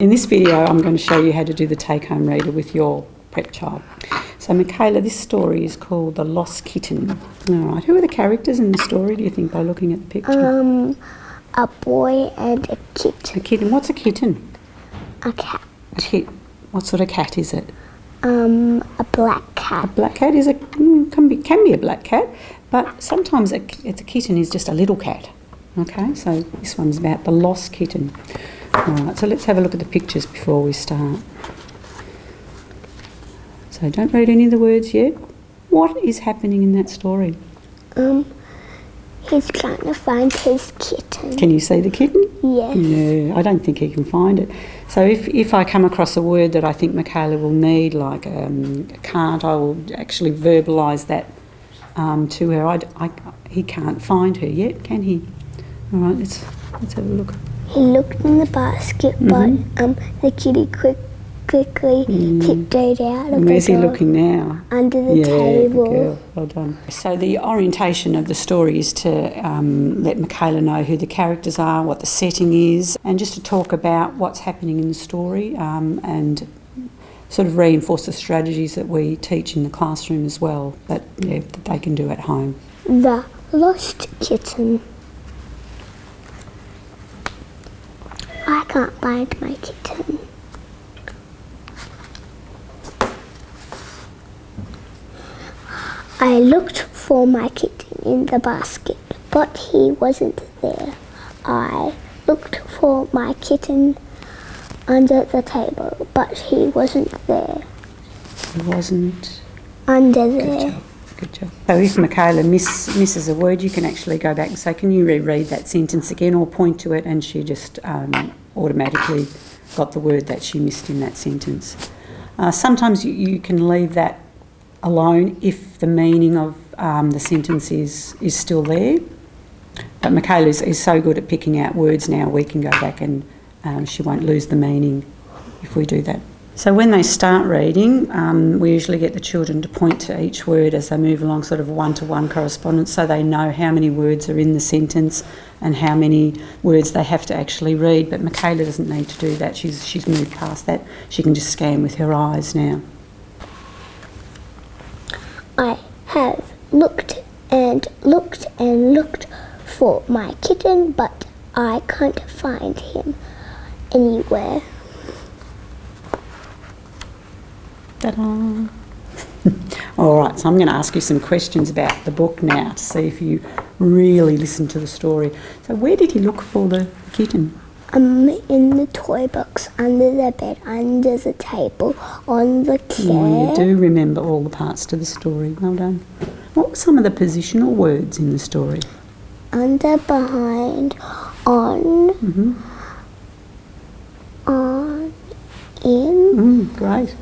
In this video I'm going to show you how to do the take-home reader with your prep child. So Michaela, this story is called The Lost Kitten. Alright, who are the characters in the story, do you think, by looking at the picture? A boy and a kitten. A kitten. What's a kitten? A cat. What sort of cat is it? A black cat. A black cat is can be a black cat, but sometimes a kitten is just a little cat. Okay, so this one's about the lost kitten. Alright, so let's have a look at the pictures before we start. So don't read any of the words yet. What is happening in that story? He's trying to find his kitten. Can you see the kitten? Yes. Yeah, I don't think he can find it. So if I come across a word that I think Michaela will need, like can't, I will actually verbalise that to her. He can't find her yet, can he? All right, let's have a look. He looked in the basket, but the kitty quickly tiptoed out of the door. Where's he looking now? Under the table. Good girl. Well done. So the orientation of the story is to let Michaela know who the characters are, what the setting is, and just to talk about what's happening in the story and sort of reinforce the strategies that we teach in the classroom as well, that they can do at home. The lost kitten. I can't find my kitten. I looked for my kitten in the basket, but he wasn't there. I looked for my kitten under the table, but he wasn't there. He wasn't under there. Good job. So if Michaela misses a word, you can actually go back and say, can you reread that sentence again, or point to it, and she just automatically got the word that she missed in that sentence. Sometimes you can leave that alone if the meaning of the sentence is still there. But Michaela is so good at picking out words now, we can go back and she won't lose the meaning if we do that. So when they start reading, we usually get the children to point to each word as they move along, sort of one-to-one correspondence, so they know how many words are in the sentence and how many words they have to actually read. But Michaela doesn't need to do that. She's moved past that. She can just scan with her eyes now. I have looked and looked and looked for my kitten, but I can't find him anywhere. Ta-da! All right, so I'm going to ask you some questions about the book now to see if you really listen to the story. So where did he look for the kitten? In the toy box, under the bed, under the table, on the chair. Oh, you do remember all the parts to the story. Well done. What were some of the positional words in the story? Under, behind, on, on, in. Great.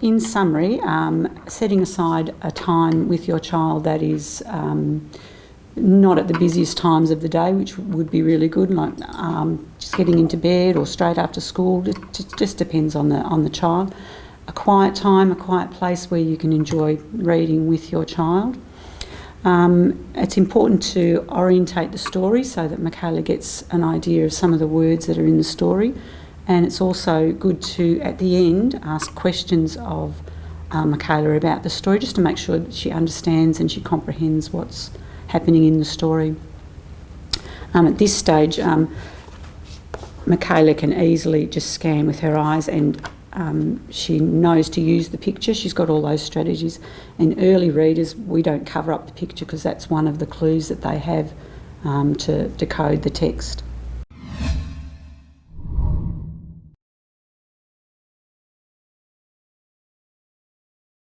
In summary, setting aside a time with your child that is not at the busiest times of the day, which would be really good, like just getting into bed or straight after school. It just depends on the child. A quiet time, a quiet place where you can enjoy reading with your child. It's important to orientate the story so that Michaela gets an idea of some of the words that are in the story. And it's also good to, at the end, ask questions of Michaela about the story, just to make sure that she understands and she comprehends what's happening in the story. At this stage, Michaela can easily just scan with her eyes, and she knows to use the picture. She's got all those strategies. And early readers, we don't cover up the picture because that's one of the clues that they have to decode the text.